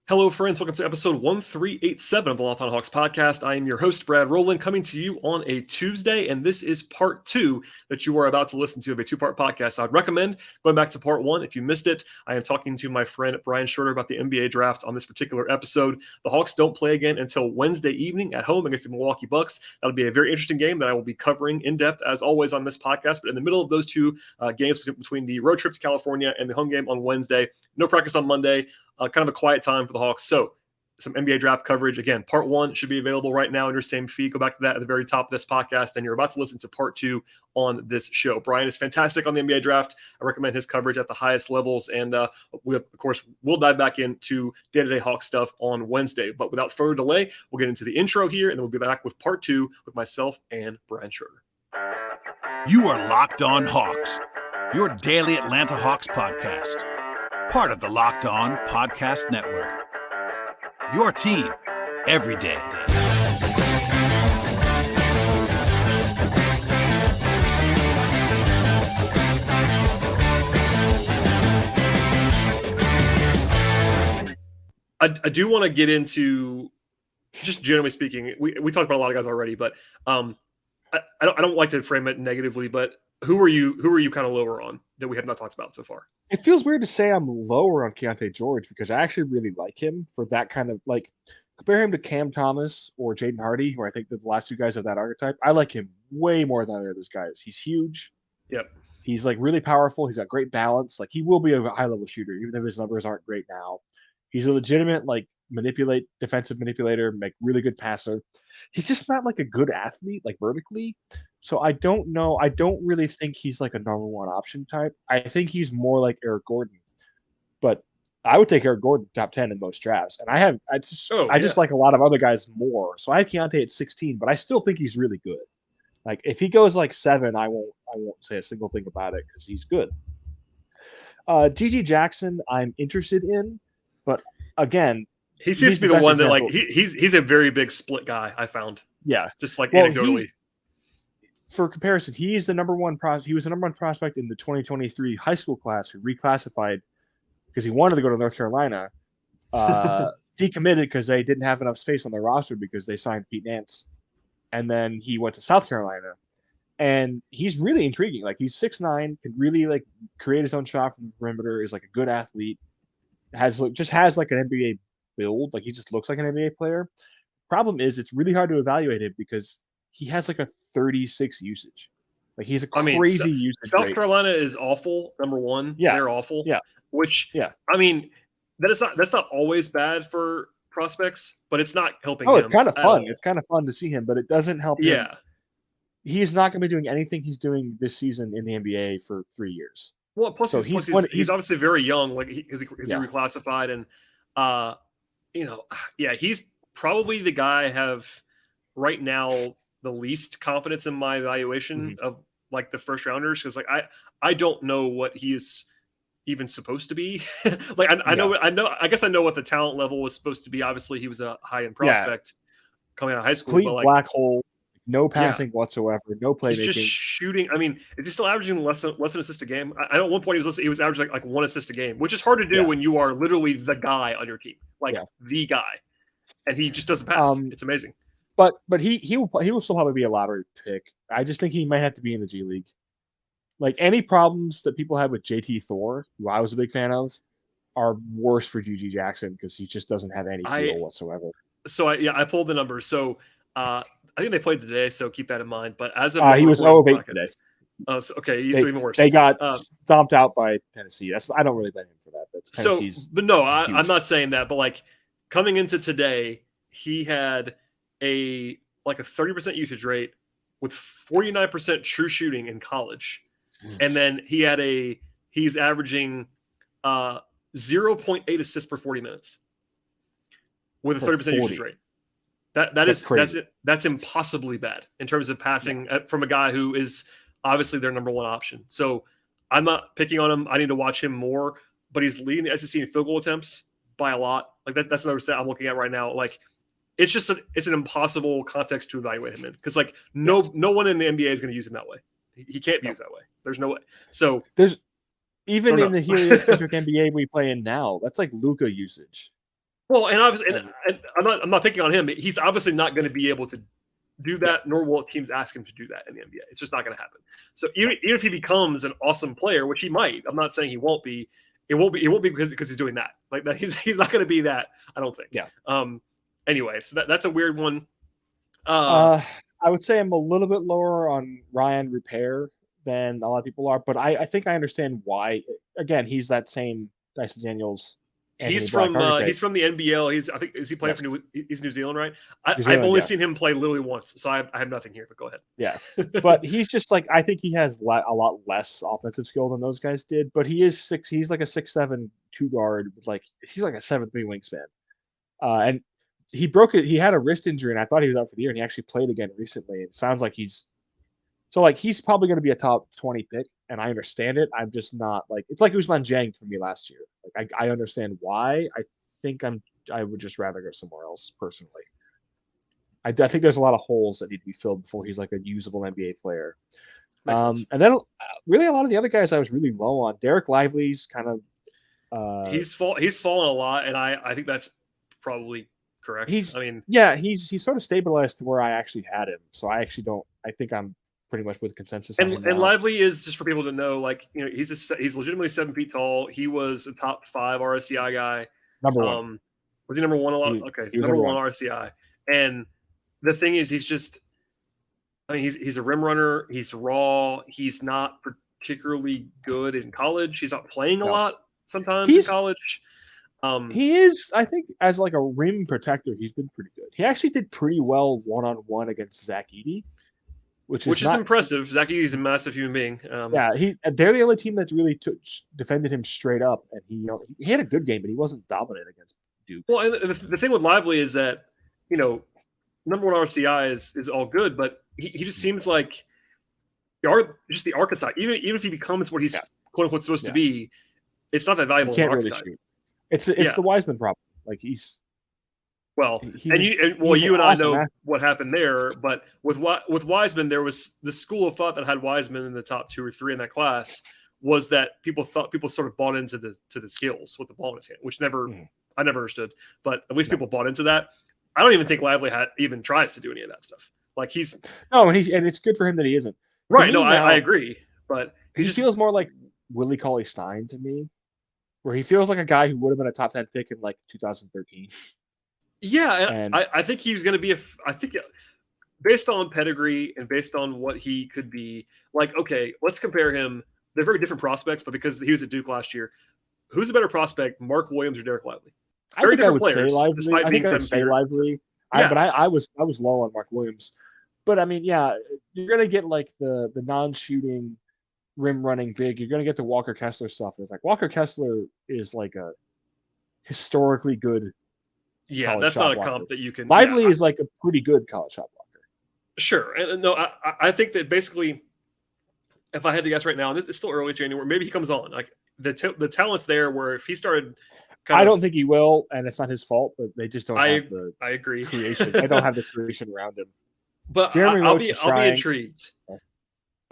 Hello, friends. Welcome to episode 1387 of the Locked On Hawks podcast. I am your host, Brad Rowland, coming to you on a Tuesday, and this is part two that you are about to listen to of a two-part podcast. I'd recommend going back to part one if you missed it. I am talking to my friend Brian Schroeder about the NBA draft on this particular episode. The Hawks don't play again until Wednesday evening at home against the Milwaukee Bucks. That'll be a very interesting game that I will be covering in depth, as always, on this podcast. But in the middle of those two games between the road trip to California and the home game on Wednesday, no practice on Monday. Kind of a quiet time for the Hawks. So some NBA draft coverage. Again, part one should be available right now in your same feed. Go back to that at the very top of this podcast. Then you're about to listen to part two on this show. Brian is fantastic on the NBA draft. I recommend his coverage at the highest levels. And we'll dive back into day-to-day Hawks stuff on Wednesday. But without further delay, we'll get into the intro here, and then we'll be back with part two with myself and Brian Schroeder. You are Locked On Hawks, your daily Atlanta Hawks podcast. Part of the Locked On Podcast Network. Your team every day. I do want to get into, just generally speaking, we talked about a lot of guys already, but I don't like to frame it negatively, but who are you kind of lower on that we have not talked about so far? It feels weird to say I'm lower on Keontae George because I actually really like him for that kind of, like, compare him to Cam Thomas or Jaden Hardy, who I think the last two guys of that archetype. I like him way more than either of those guys. He's huge. Yep. He's like really powerful. He's got great balance. Like, he will be a high level shooter, even if his numbers aren't great now. He's a legitimate, like, defensive manipulator, make really good passer. He's just not like a good athlete, like vertically. So I don't know. I don't really think he's like a number one option type. I think he's more like Eric Gordon, but I would take Eric Gordon top 10 in most drafts. And I just like a lot of other guys more. So I have Keontae at 16, but I still think he's really good. Like, if he goes like 7, I won't say a single thing about it because he's good. GG Jackson, I'm interested in, but again, he seems to be the one that, like, he's a very big split guy, I found. Yeah. Just like anecdotally. For comparison, he was the number one prospect in the 2023 high school class who reclassified because he wanted to go to North Carolina, decommitted because they didn't have enough space on their roster because they signed Pete Nance. And then he went to South Carolina. And he's really intriguing. Like, he's 6'9", can really, like, create his own shot from the perimeter, is like a good athlete, has like an NBA build. Like, he just looks like an NBA player. Problem is, it's really hard to evaluate it because he has like a 36 usage. Like, he's a crazy usage South rate. Carolina is awful. Number one, they're awful. Yeah, I mean, that's not always bad for prospects, but it's not helping. It's kind of fun. It's kind of fun to see him, but it doesn't help him. Yeah, he's not going to be doing anything he's doing this season in the NBA for 3 years. Well, plus he's obviously very young. Like, he's reclassified, and he's probably the guy I have right now the least confidence in my evaluation of, like, the first rounders, because, like, I don't know what he is even supposed to be. Like, I guess I know what the talent level was supposed to be. Obviously, he was a high-end prospect coming out of high school. Complete but, like, black hole, no passing whatsoever, no playmaking. He's just shooting. I mean, is he still averaging less than assist a game? I know at one point he was averaging like 1 assist a game, which is hard to do when you are literally the guy on your team, the guy, and he just doesn't pass. It's amazing. But he will still probably be a lottery pick. I just think he might have to be in the G League. Like, any problems that people have with JT Thor, who I was a big fan of, are worse for GG Jackson because he just doesn't have any feel whatsoever. So I pulled the numbers. So I think they played today, so keep that in mind. But as of he was 0 of 8 today. Oh, so, okay, so even worse. They got stomped out by Tennessee. I don't really blame him for that. That's Tennessee's. But no, I'm not saying that. But, like, coming into today, he had a 30% usage rate with 49% true shooting in college. And then he's averaging 0.8 assists per 40 minutes with a 30% usage rate. That's impossibly bad in terms of passing from a guy who is obviously their number one option. So I'm not picking on him. I need to watch him more, but he's leading the SEC in field goal attempts by a lot. Like, that's another stat I'm looking at right now. Like, it's just it's an impossible context to evaluate him in, because, like, no one in the NBA is going to use him that way. He can't be used that way. There's no way. So there's even in the heliocentric NBA we play in now, that's like Luka usage. Well, and obviously, and I'm not picking on him. He's obviously not going to be able to do that, nor will teams ask him to do that in the NBA. It's just not going to happen. So even if he becomes an awesome player, which he might, I'm not saying he won't be. It won't be because he's doing that. Like that, he's not going to be that. I don't think. Yeah. Anyway, so that's a weird one. I would say I'm a little bit lower on Ryan Repair than a lot of people are, but I think I understand why. Again, he's that same Dyson Daniels. He's from the NBL. Is he playing for he's New Zealand, right? I've only seen him play literally once, so I have nothing here. But go ahead. Yeah, but he's just like, I think he has a lot less offensive skill than those guys did. But he is six. He's like a 6'7" two guard with he's like a 7'3" wingspan. And he broke it. He had a wrist injury, and I thought he was out for the year. And he actually played again recently. It sounds like he's probably going to be a top 20 pick, and I understand it. I'm just not it's like Ousmane Dieng for me last year. I understand why. I think I would just rather go somewhere else personally. I think there's a lot of holes that need to be filled before he's like a usable NBA player. And then really a lot of the other guys I was really low on. Derek Lively's kind of he's fallen a lot, and I think that's probably correct. He's sort of stabilized to where I actually had him. So I think I'm pretty much with consensus. And Lively is, just for people to know, he's legitimately 7 feet tall. He was a top 5 RSCI guy. Number one. Was he number one a lot? Okay, so number one RSCI. And the thing is, he's a rim runner. He's raw. He's not particularly good in college. He's not playing a lot sometimes in college. He is, I think, as like a rim protector, he's been pretty good. He actually did pretty well one-on-one against Zach Edey. Which is impressive. Zach Edey's a massive human being. They're the only team that's really defended him straight up, and he had a good game, but he wasn't dominant against Duke. Well, and the thing with Lively is that number one RCI is all good, but he just seems like just the archetype. Even if he becomes what he's quote unquote supposed to be, it's not that valuable. He can't really shoot. It's the Wiseman problem. He's. Well, you and I know what happened there, but with Wiseman, there was the school of thought that had Wiseman in the top 2 or 3 in that class was that people sort of bought into the skills with the ball in his hand, which I never understood, but at least people bought into that. I don't even think Lively even tries to do any of that stuff. And it's good for him that he isn't. Right? No, I agree, but he just feels more like Willie Cauley-Stein to me, where he feels like a guy who would have been a top 10 pick in 2013. Yeah, and I think he's going to be I think based on pedigree and based on what he could be, okay, let's compare him. They're very different prospects, but because he was at Duke last year, who's a better prospect, Mark Williams or Derek Lively? Very different players, despite being 7 feet. Lively. But I was low on Mark Williams. But I mean, you're going to get the non-shooting rim running big. You're going to get the Walker Kessler stuff. It's Walker Kessler is a historically good. Yeah, that's not a comp that you can. Lively is a pretty good college shot blocker. Sure, and no, I think that basically, if I had to guess right now, and it's still early January, maybe he comes on. The talent's there. Where if he started, I don't think he will, and it's not his fault. But they just don't have the. I agree. Creation. They don't have the creation around him. But I'll be intrigued. I'm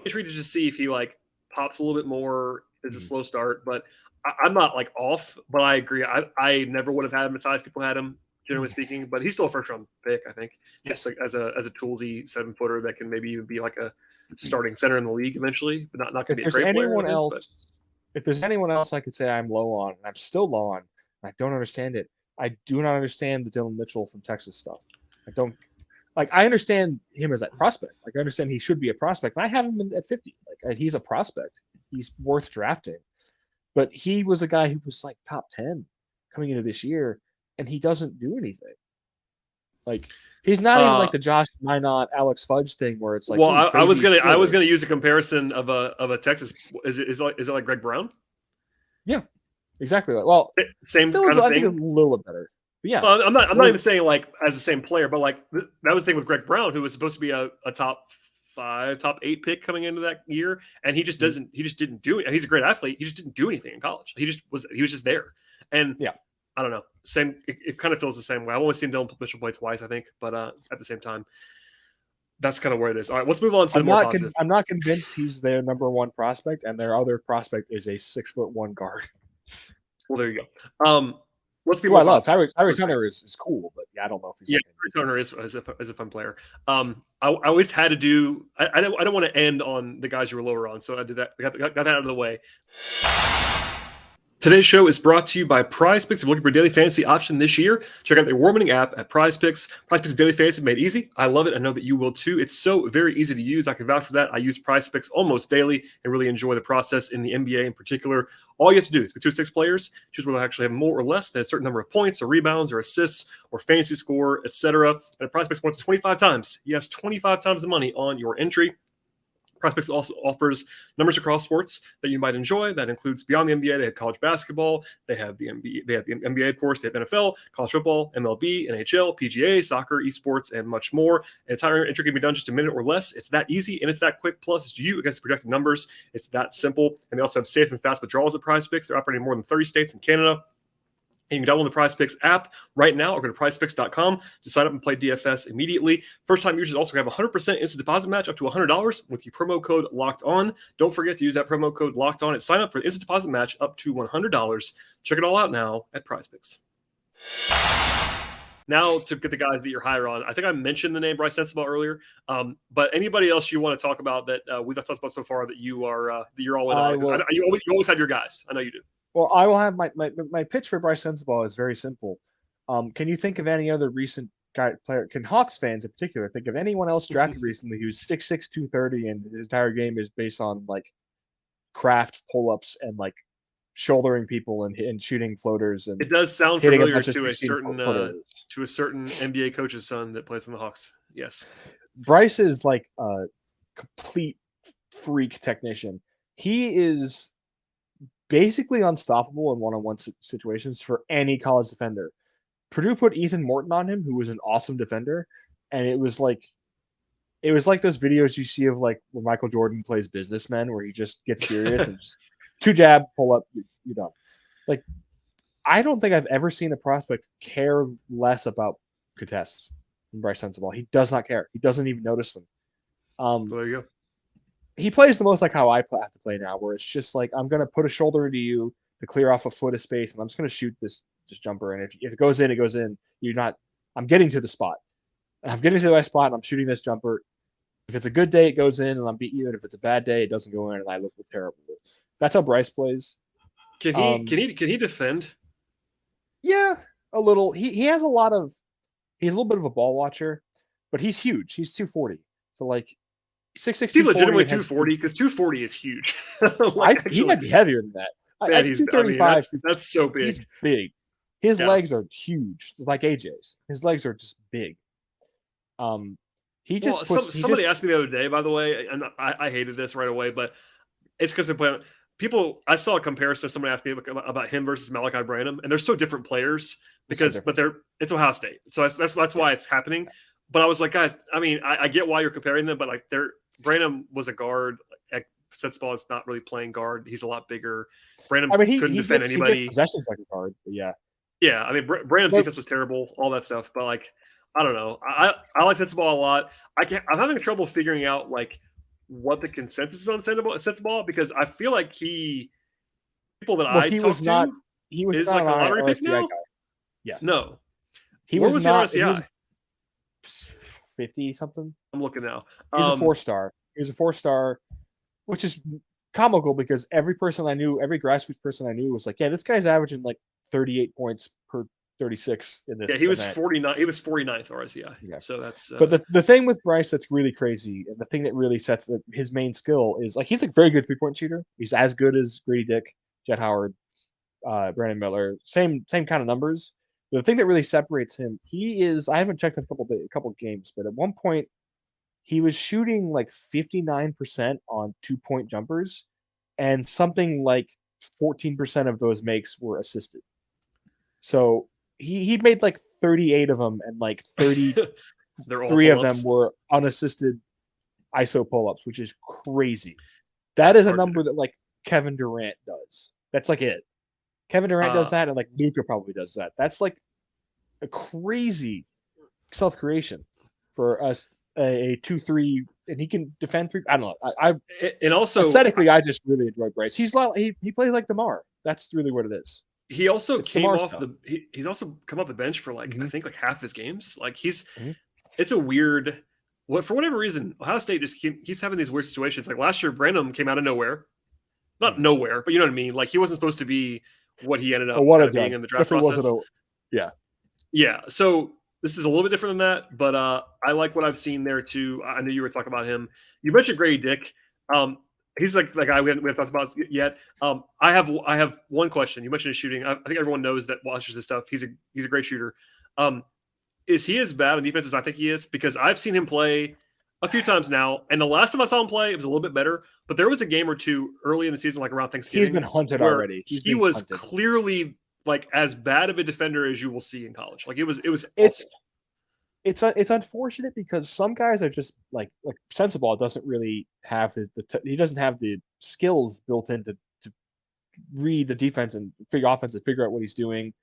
intrigued to just see if he pops a little bit more. It's a slow start, but I'm not off. But I agree. I never would have had him as high as people had him, generally speaking. But he's still a first round pick, I think. Just as a toolsy 7-footer that can maybe even be a starting center in the league eventually, but not going to be a great player. If there's anyone else I could say I'm low on, and I'm still low on, and I don't understand it. I do not understand the Dylan Mitchell from Texas stuff. I don't. I understand him as a prospect. I understand he should be a prospect. And I have him at 50. He's a prospect. He's worth drafting. But he was a guy who was top 10 coming into this year, and he doesn't do anything. He's not even the Josh Minot, Alex Fudge thing where it's Well, I was gonna use a comparison of a Texas. Is it like Greg Brown? Yeah, exactly. Same kind of thing. I think a little bit better. But yeah, I'm not even saying as the same player, but that was the thing with Greg Brown, who was supposed to be a top 5, top 8 pick coming into that year, and he just doesn't. He just didn't do it. He's a great athlete. He just didn't do anything in college. He was just there, and I don't know. Same. It kind of feels the same way. I've only seen Dylan Mitchell play twice, I think, but at the same time, that's kind of where it is. All right, let's move on to the more positive. I'm not convinced he's their number one prospect, and their other prospect is a 6'1" guard. Well, there you go. let's be Who I more love. positive. Tyrese Hunter is cool, but yeah, I don't know if he's Yeah, Tyrese Hunter is a fun player. I always had to do. I don't want to end on the guys you were lower on, so I did that. Got that out of the way. Today's show is brought to you by PrizePicks. If you're looking for a daily fantasy option this year, check out the award-winning app at PrizePicks. PrizePicks Daily Fantasy made easy. I love it. I know that you will too. It's so very easy to use. I can vouch for that. I use PrizePicks almost daily and really enjoy the process in the NBA in particular. All you have to do is go 2 to 6 players, choose whether they actually have more or less than a certain number of points or rebounds or assists or fantasy score, etc. And PrizePicks wants 25 times. Yes, 25 times the money on your entry. PrizePicks also offers numbers across sports that you might enjoy. That includes beyond the NBA. They have college basketball. They have the NBA. They have the NBA, of course. They have NFL, college football, MLB, NHL, PGA, soccer, esports, and much more. An entire entry can be done just a minute or less. It's that easy and it's that quick. Plus, it's you against the projected numbers. It's that simple. And they also have safe and fast withdrawals at PrizePicks. They're operating in more than 30 states and Canada. And you can download the PrizePicks app right now or go to prizepicks.com to sign up and play DFS immediately. First-time users also have a 100% instant deposit match up to $100 with the promo code Locked On. Don't forget to use that promo code Locked On and sign up for an instant deposit match up to $100. Check it all out now at PrizePicks. Now to get the guys that you're higher on. I think I mentioned the name Bryce Sensabaugh earlier, but anybody else you want to talk about that we've talked about so far that you're all in on? You always have your guys. I know you do. Well, I will have my pitch for Bryce Sensabaugh is very simple. Can you think of any other recent player? Can Hawks fans in particular think of anyone else drafted recently who's 6'6", 230, and his entire game is based on like craft pull-ups and like shouldering people and shooting floaters? And it does sound familiar to a certain NBA coach's son that plays for the Hawks. Yes, Bryce is like a complete freak technician. He is basically unstoppable in one-on-one situations for any college defender. Purdue put Ethan Morton on him, who was an awesome defender, and it was like those videos you see of like when Michael Jordan plays businessmen, where he just gets serious and just 2 jab, pull up, you're done. Like, I don't think I've ever seen a prospect care less about contests than Bryce Sensabaugh. He does not care. He doesn't even notice them. There you go. He plays the most like how I have to play now, where it's just like, I'm going to put a shoulder into you to clear off a foot of space, and I'm just going to shoot this jumper. And if it goes in, it goes in. I'm getting to the spot. I'm getting to the right spot, and I'm shooting this jumper. If it's a good day, it goes in, and I'm beating you. And if it's a bad day, it doesn't go in, and I look terrible. That's how Bryce plays. Can he defend? Yeah, a little. He's a little bit of a ball watcher, but he's huge. He's 240. So like, 6'6", He's legitimately 240 because 240 is huge. He might be heavier than that. Yeah, at 235, that's so big. He's big. His legs are huge, like AJ's. His legs are just big. Somebody asked me the other day, by the way, and I hated this right away, but it's because people. I saw a comparison. Somebody asked me about him versus Malachi Branham, and they're so different players it's Ohio State, so that's why it's happening. But I was like, guys, I mean, I get why you're comparing them, but like Branham was a guard. Sensabaugh is not really playing guard. He's a lot bigger. Branham couldn't defend anybody. He gets possessions like a guard, but yeah. Yeah, I mean, Branham's defense was terrible, all that stuff. But like, I don't know. I like Sensabaugh a lot. I'm having trouble figuring out like what the consensus is on Sensabaugh because I feel like he was like a lottery pick now. Guy. Yeah, no, he was not. He was 50 something. I'm looking now. He's a 4-star. He was a 4-star, which is comical because every grassroots person I knew was like, yeah, this guy's averaging like 38 points per 36 in this. Yeah, he was 49. He was 49th RSI. Yeah, so that's. But the thing with Bryce that's really crazy, and the thing that really sets his main skill is like he's a very good 3-point shooter. He's as good as Gradey Dick, Jett Howard, Brandon Miller, same kind of numbers. But the thing that really separates him, I haven't checked in a couple games, but at one point he was shooting like 59% on 2-point jumpers, and something like 14% of those makes were assisted. So he made like 38 of them, and like 33 of them were unassisted ISO pull-ups, which is crazy. That's a number that like Kevin Durant does. That's like it. Kevin Durant does that, and like Luka probably does that. That's like a crazy self-creation for us. A 2-3, and he can defend 3. I don't know. And also aesthetically, I just really enjoy Bryce. He plays like DeMar. That's really what it is. He also It's came DeMar off stuff. he's also come off the bench for like I think like half his games. Like Mhm. it's a weird for whatever reason, Ohio State just keeps having these weird situations. Like last year, Branham came out of nowhere. Not nowhere, but you know what I mean? Like he wasn't supposed to be what he ended up what kind a of being done. in the draft Definitely process. wasn't yeah. Yeah. So this is a little bit different than that, but I like what I've seen there too. I knew you were talking about him. You mentioned Gradey Dick. He's like the guy we haven't talked about yet. I have one question. You mentioned his shooting. I think everyone knows that watches his stuff. He's a great shooter. Is he as bad on defense as I think he is? Because I've seen him play a few times now, and the last time I saw him play, it was a little bit better. But there was a game or two early in the season, like around Thanksgiving, He's been hunted where already. he was clearly like as bad of a defender as you will see in college. Like it was It's awful. it's unfortunate because some guys are just like Sensabaugh doesn't really have he doesn't have the skills built in to read the defense and figure out what he's doing.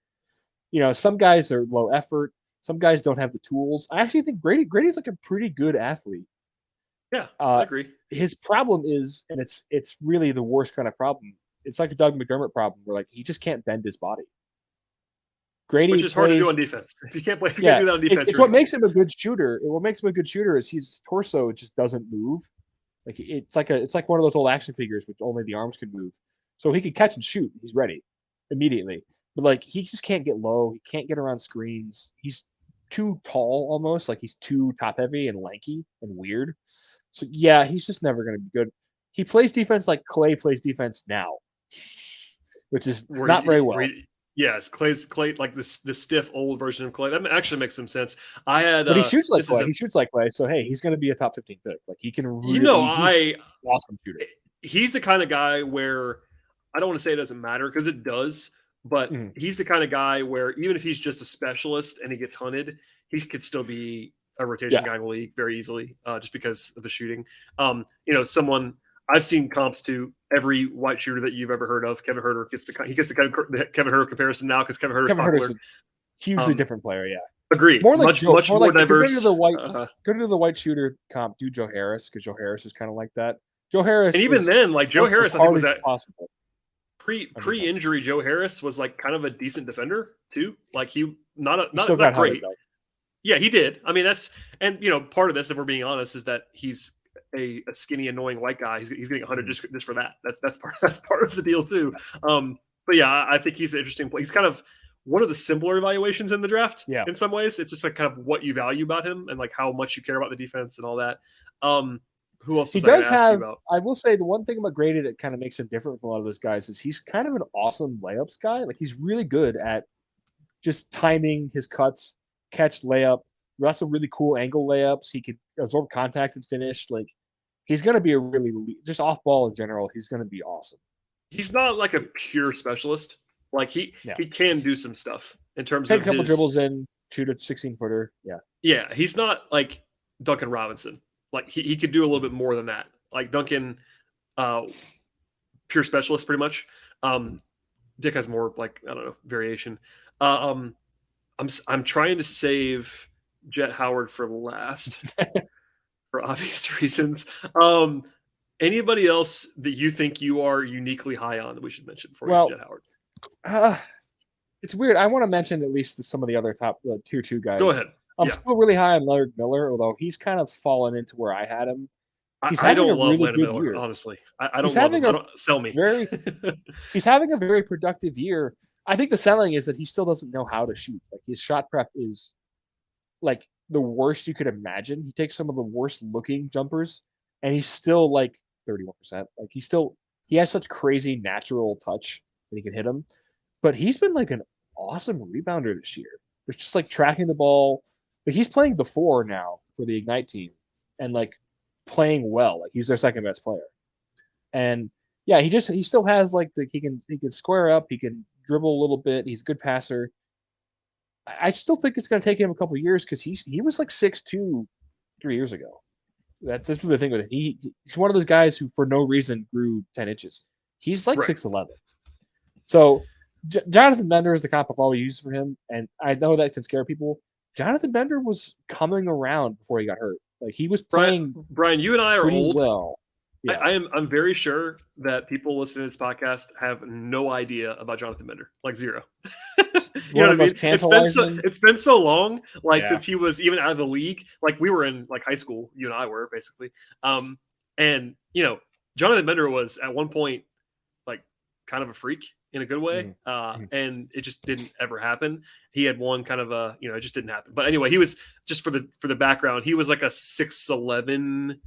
You know, some guys are low effort. Some guys don't have the tools. I actually think Grady's like a pretty good athlete. Yeah, I agree. His problem is, and it's really the worst kind of problem. It's like a Doug McDermott problem where like he just can't bend his body. Grady Which is hard to do on defense. If you can't play, if you can't do that on defense, it's what makes him a good shooter. What makes him a good shooter is his torso just doesn't move. Like it's like one of those old action figures which only the arms can move. So he can catch and shoot. He's ready immediately. But like he just can't get low. He can't get around screens. He's too tall almost. Like he's too top heavy and lanky and weird. So yeah, he's just never going to be good. He plays defense like Clay plays defense now, which is not very well. Yes, Clay like the stiff old version of Clay. That actually makes some sense. I had, but he shoots like Clay. He shoots like Clay. So hey, he's going to be a top 15 pick. Like he can really, he's awesome shooter. He's the kind of guy where I don't want to say it doesn't matter because it does, but he's the kind of guy where even if he's just a specialist and he gets hunted, he could still be a rotation guy in the league very easily, just because of the shooting. You know, someone I've seen comps to every white shooter that you've ever heard of. Kevin Huerter gets the Kevin Huerter comparison now because Kevin Huerter's a hugely different player. Yeah, agreed. More like much more diverse. Go to the white shooter comp. Do Joe Harris because Joe Harris is kind of like that. Joe Harris, and even then, like Joe Harris, I think was that possible. Pre-injury, Joe Harris was like kind of a decent defender too. Like he not great. Yeah, he did. I mean, and you know, part of this, if we're being honest, is that he's a skinny, annoying white guy. He's getting 100 just for that. That's part of the deal too. But yeah, I think he's an interesting play. He's kind of one of the simpler evaluations in the draft. Yeah. In some ways, it's just like kind of what you value about him and like how much you care about the defense and all that. Who else? He does have. I will say the one thing about Gradey that kind of makes him different from a lot of those guys is he's kind of an awesome layups guy. Like he's really good at just timing his cuts, catch layup. Lots of really cool angle layups. He could absorb contact and finish. Like he's going to be a really just off ball in general. He's going to be awesome. He's not like a pure specialist. Like he can do some stuff in terms of a couple dribbles in, shoot a 16-footer. Yeah. Yeah. He's not like Duncan Robinson. Like he could do a little bit more than that. Like Duncan, pure specialist pretty much. Dick has more like, I don't know, variation. I'm trying to save Jett Howard for last for obvious reasons. Anybody else that you think you are uniquely high on that we should mention before Jett Howard? It's weird. I want to mention at least some of the other top tier 2 guys. Go ahead. I'm still really high on Leonard Miller, although he's kind of fallen into where I had him. I don't love Leonard Miller, honestly. I don't love him. Sell me. He's having a very productive year. I think the selling is that he still doesn't know how to shoot. Like his shot prep is like the worst you could imagine. He takes some of the worst looking jumpers, and he's still like 31%. Like he has such crazy natural touch that he can hit them. But he's been like an awesome rebounder this year. It's just like tracking the ball. But he's playing the 4 now for the Ignite team, and like playing well. Like he's their second best player. And yeah, he still has like he can square up, he can dribble a little bit, he's a good passer. I still think it's going to take him a couple of years because he was like 6'2" 3 years ago. That's the thing with it. He's one of those guys who for no reason grew 10 inches. He's like 6'11". So Jonathan Bender is the comp I've always used for him, and I know that can scare people. Jonathan Bender was coming around before he got hurt. Like he was playing. Brian, you and I are old. Well, Yeah. I'm very sure that people listening to this podcast have no idea about Jonathan Bender, like zero. You know what I mean? It's been so long, like since he was even out of the league. Like we were in like high school, you and I were basically. And Jonathan Bender was at one point like kind of a freak in a good way, and it just didn't ever happen. He had one kind of it just didn't happen. But anyway, he was just for the background. He was like a 6'11",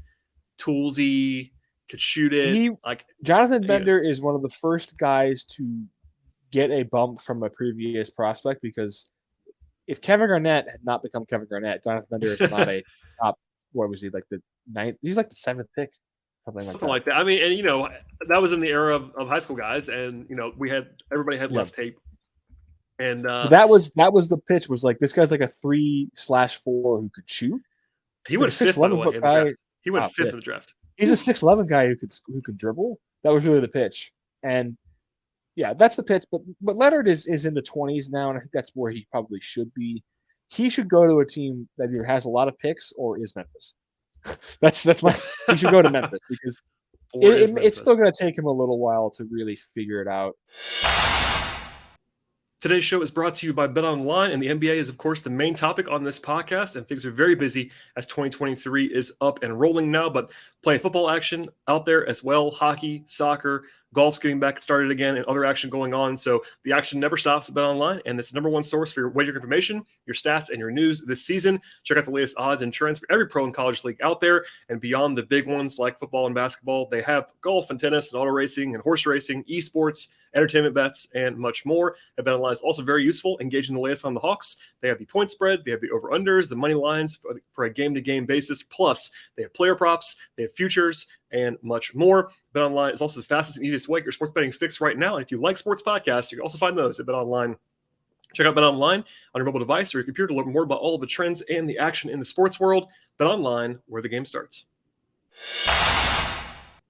toolsy, could shoot it. Jonathan Bender is one of the first guys to get a bump from a previous prospect, because if Kevin Garnett had not become Kevin Garnett, Jonathan Bender is not a top. What was he, like the ninth? He's like the seventh pick, something like that. I mean, and that was in the era of high school guys, and everybody had less tape. And that was the pitch, was like, this guy's like a 3/4 who could shoot. He went 5th in the draft. He went 5th in the draft. He's a 6'11" guy who could dribble. That was really the pitch. And yeah, that's the pitch. But Leonard is in the 20s now, and I think that's where he probably should be. He should go to a team that either has a lot of picks or is Memphis. He should go to Memphis, because it's still going to take him a little while to really figure it out. Today's show is brought to you by BetOnline, and the NBA is, of course, the main topic on this podcast, and things are very busy as 2023 is up and rolling now, but playing football action out there as well, hockey, soccer, golf's getting back started again, and other action going on. So the action never stops at BetOnline, and it's the number one source for your wager information, your stats, and your news this season. Check out the latest odds and trends for every pro and college league out there, and beyond the big ones like football and basketball, they have golf and tennis and auto racing and horse racing, esports, entertainment bets, and much more. And BetOnline is also very useful, engaging the latest on the Hawks. They have the point spreads, they have the over-unders, the money lines for a game-to-game basis, plus they have player props, they have futures, and much more. BetOnline is also the fastest and easiest way to get your sports betting fix right now. And if you like sports podcasts, you can also find those at BetOnline. Check out BetOnline on your mobile device or your computer to learn more about all of the trends and the action in the sports world. BetOnline, where the game starts.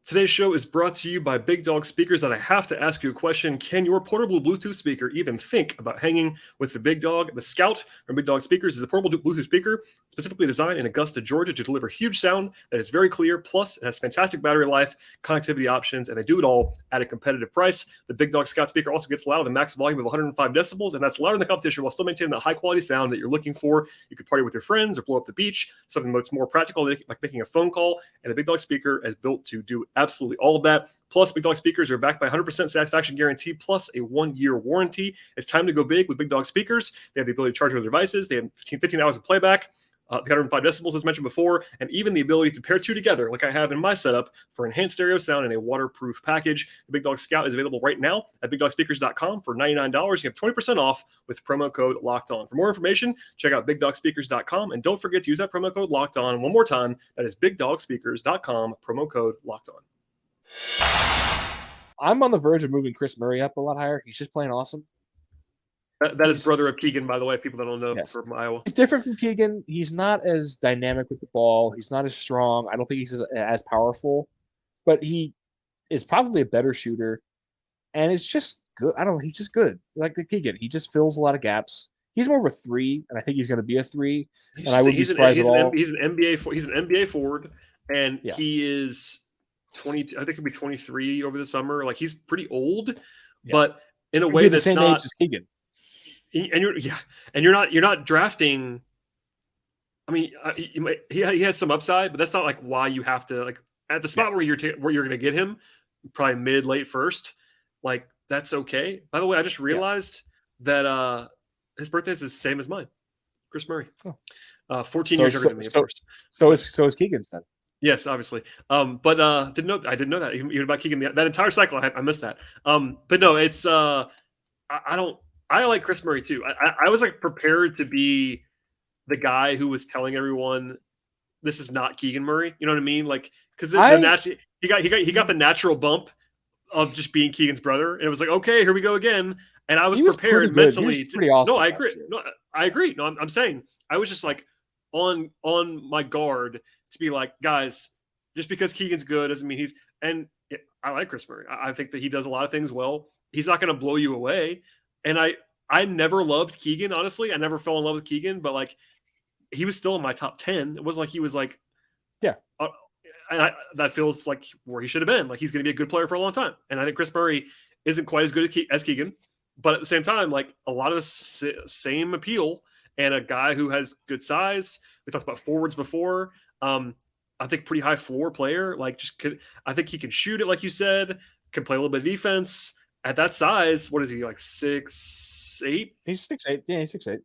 Today's show is brought to you by Big Dog Speakers, and I have to ask you a question. Can your portable Bluetooth speaker even think about hanging with the Big Dog? The Scout from Big Dog Speakers is a portable Bluetooth speaker specifically designed in Augusta, Georgia to deliver huge sound that is very clear. Plus, it has fantastic battery life, connectivity options, and they do it all at a competitive price. The Big Dog Scout speaker also gets loud with a max volume of 105 decibels, and that's louder than the competition while still maintaining the high-quality sound that you're looking for. You could party with your friends or blow up the beach, something that's more practical, like making a phone call, and the Big Dog speaker is built to do absolutely all of that. Plus, Big Dog speakers are backed by 100% satisfaction guarantee plus a 1-year warranty. It's time to go big with Big Dog speakers. They have the ability to charge other devices. They have 15 hours of playback, 105 decibels as mentioned before, and even the ability to pair two together like I have in my setup for enhanced stereo sound in a waterproof package. The Big Dog Scout is available right now at BigDogSpeakers.com for $99. You have 20% off with promo code LOCKEDON. For more information, check out BigDogSpeakers.com, and don't forget to use that promo code LOCKEDON one more time. That is BigDogSpeakers.com, promo code LOCKEDON. I'm on the verge of moving Chris Murray up a lot higher. He's just playing awesome. That is brother of Keegan, by the way, people that don't know, from Iowa. He's different from Keegan. He's not as dynamic with the ball. He's not as strong. I don't think he's as powerful, but he is probably a better shooter. And it's just good. I don't know. He's just good. Like the Keegan, he just fills a lot of gaps. He's more of a 3, and I think he's going to be a 3. And I would be surprised at all. He's an NBA forward, and he is 20. I think he'll be 23 over the summer. Like, he's pretty old, but in a way that's the same not age as Keegan. And you're not drafting. I mean, he has some upside, but that's not like why you have to, like, at the spot where you're going to get him, probably late first. Like, that's okay. By the way, I just realized that his birthday is the same as mine, Chris Murray. 14 years younger than me, of course. So is Keegan's then. Yes, obviously. But I didn't know that even about Keegan. That entire cycle, I missed that. But no, it's I like Chris Murray too. I was like prepared to be the guy who was telling everyone this is not Keegan Murray. You know what I mean? Like, because he got the natural bump of just being Keegan's brother, and it was like, okay, here we go again. And I was prepared mentally. Pretty awesome. No, I agree. No, I agree. No, I'm saying I was just like on my guard to be like, guys, just because Keegan's good doesn't mean he's. And I like Chris Murray. I think that he does a lot of things well. He's not going to blow you away. And I never loved Keegan, honestly. I never fell in love with Keegan, but like, he was still in my top 10. It wasn't like he was like, that feels like where he should have been. Like he's going to be a good player for a long time. And I think Chris Murray isn't quite as good as Keegan, but at the same time, like a lot of the same appeal and a guy who has good size. We talked about forwards before. I think pretty high floor player. Like I think he can shoot it, like you said, can play a little bit of defense at that size. What is he, like 6'8"? He's 6'8". Yeah, he's 6'8".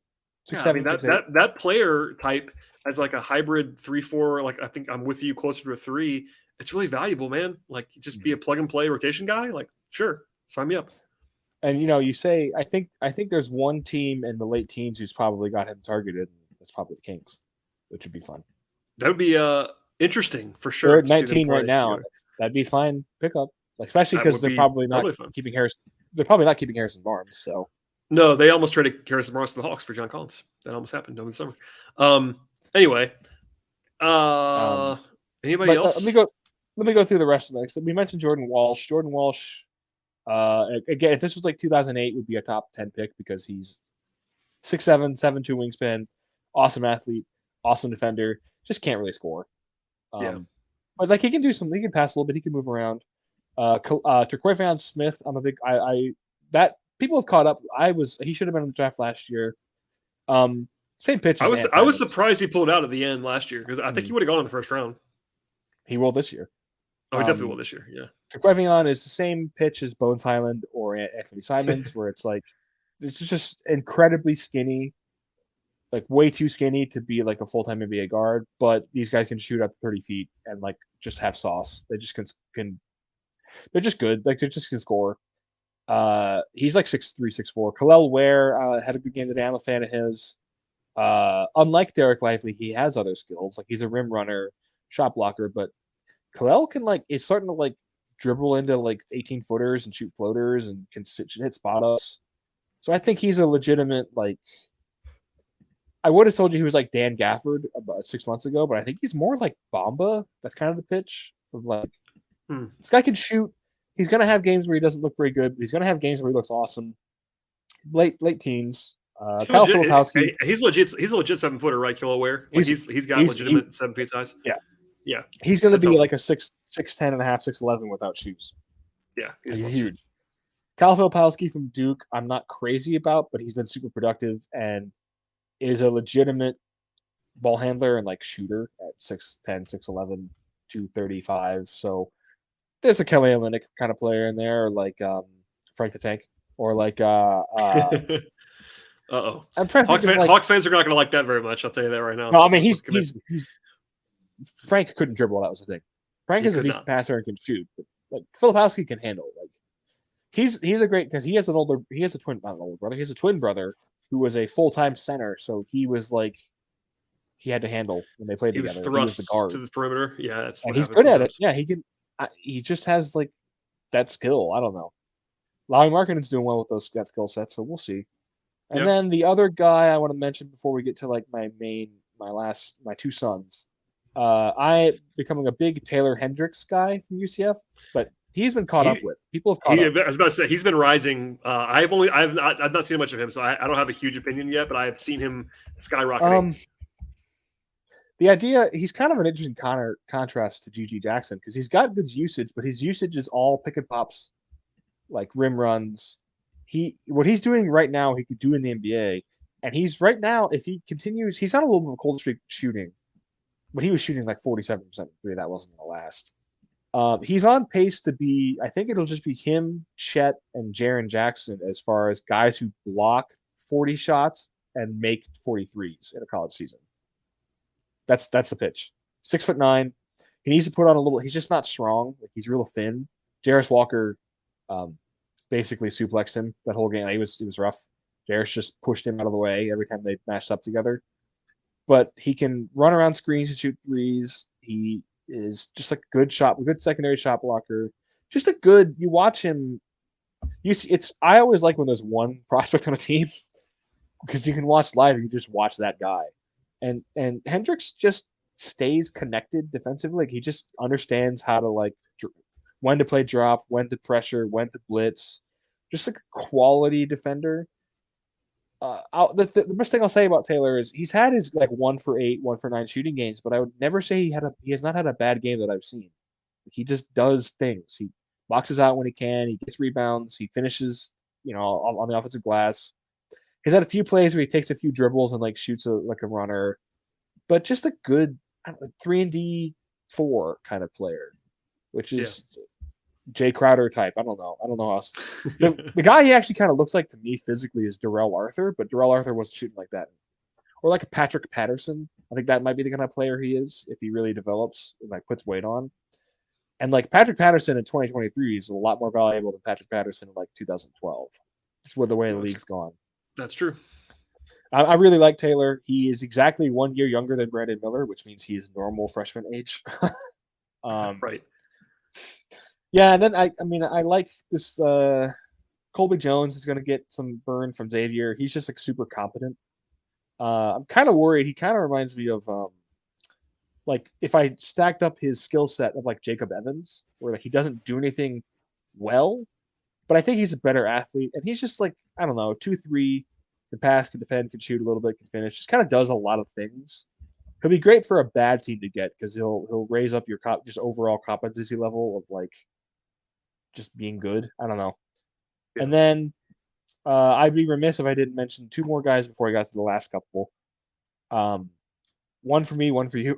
I mean, that player type as like a hybrid 3-4, like I think I'm with you closer to a 3. It's really valuable, man. Like just be a plug and play rotation guy. Like, sure, sign me up. And you say I think there's one team in the late teens who's probably got him targeted. That's probably the Kings, which would be fun. That would be interesting for sure. They're at 19 right now. Together. That'd be fine pickup, like especially because they're probably not keeping Harrison. They're probably not keeping Harrison Barnes. So no, they almost traded Harrison Barnes to the Hawks for John Collins. That almost happened over the summer. Anyway, anybody else? Let me go through the rest of it. So we mentioned Jordan Walsh. Jordan Walsh, again, if this was like 2008, would be a top 10 pick because he's 6'7", 7'2" wingspan, awesome athlete, awesome defender. Just can't really score. But like he can do something. He can pass a little bit. He can move around. Terquavion Smith, I'm a big that people have caught up. He should have been in the draft last year. Same pitch. I was surprised he pulled out at the end last year because I think he would have gone in the first round. He will this year. Oh, he definitely will this year. Yeah. Terquavion is the same pitch as Bones Highland or Anthony Simons, where it's like it's just incredibly skinny, like way too skinny to be like a full-time NBA guard. But these guys can shoot up 30 feet and like just have sauce. They just can. They're just good. Like they just can score. He's like 6'3", 6'4". Kalel Ware had a good game today. I'm a fan of his. Unlike Derek Lively, he has other skills. Like he's a rim runner, shot blocker, but Kalel can is starting to like dribble into like 18-footers and shoot floaters and can hit spot ups. So I think he's a legitimate I would have told you he was like Dan Gafford about 6 months ago, but I think he's more like Bamba. That's kind of the pitch of this guy can shoot. He's gonna have games where he doesn't look very good, but he's gonna have games where he looks awesome. Late teens. Kyle Filipowski. He's a legit 7-footer, right? Kilo Ware. He's got legitimate 7 feet size. Yeah. He's gonna be like a 6'10" and a half, 6'11" without shoes. Yeah, he's huge. Kyle Filipowski from Duke, I'm not crazy about, but he's been super productive and is a legitimate ball handler and shooter at 6'10", 6'11", 235. So there's a Kelly Olynyk kind of player in there, or Frank the Tank, or I'm trying to Hawks fans are not going to like that very much. I'll tell you that right now. No, I mean he's Frank couldn't dribble. That was the thing. Frank is a decent passer and can shoot, but Filipowski can handle. He's a great because he has a twin brother. He has a twin brother who was a full-time center, so he was he had to handle when they played together. He was thrust to the perimeter. Yeah, and he's good at it. Yeah, he can. He just has that skill. I don't know. Larry Markkanen's doing well with that skill set, so we'll see. And then the other guy I want to mention before we get to my two sons. I becoming a big Taylor Hendricks guy from UCF, but he's been caught up with. People have caught up. I was about to say he's been rising. I've not seen much of him, so I don't have a huge opinion yet, but I've seen him skyrocketing. The idea, he's kind of an interesting contrast to G.G. Jackson because he's got good usage, but his usage is all pick and pops, like rim runs. What he's doing right now, he could do in the NBA, and he's right now, if he continues, he's on a little bit of a cold streak shooting, but he was shooting 47% three. That wasn't going to last. He's on pace to be, I think it'll just be him, Chet, and Jaren Jackson as far as guys who block 40 shots and make 43s in a college season. That's the pitch. 6'9". He needs to put on a little. He's just not strong. He's real thin. Jarris Walker basically suplexed him that whole game. It was rough. Jarris just pushed him out of the way every time they matched up together. But he can run around screens and shoot threes. He is just a good secondary shot blocker. Just a good. You watch him. You see, I always like when there's one prospect on a team because you can watch live and you just watch that guy. And Hendricks just stays connected defensively. He just understands how to when to play drop, when to pressure, when to blitz. Just a quality defender. The best thing I'll say about Taylor is he's had his like 1 for 8, 1 for 9 shooting games, but I would never say he has not had a bad game that I've seen. He just does things. He boxes out when he can. He gets rebounds. He finishes, on the offensive glass. He's had a few plays where he takes a few dribbles and like shoots like a runner, but just a good 3-and-D 4 kind of player, which is Jay Crowder type. I don't know how else. The guy he actually kind of looks like to me physically is Darrell Arthur, but Darrell Arthur wasn't shooting like that. Or like a Patrick Patterson. I think that might be the kind of player he is if he really develops and like puts weight on. And like Patrick Patterson in 2023 is a lot more valuable than Patrick Patterson in like 2012. Just with the way the league's gone. That's true. I really like Taylor. He is exactly 1 year younger than Brandon Miller, which means he's normal freshman age. Right. Yeah, and then I like this. Colby Jones is going to get some burn from Xavier. He's just like super competent. I'm kind of worried. He kind of reminds me of like if I stacked up his skill set of like Jacob Evans, where like he doesn't do anything well, but I think he's a better athlete, and he's just like, I don't know, 2-3, can pass, can defend, can shoot a little bit, can finish. Just kind of does a lot of things. He'll be great for a bad team to get because he'll raise up your just overall competency level of like just being good. I don't know. Yeah. And then I'd be remiss if I didn't mention 2 more guys before I got to the last couple. One for me, one for you.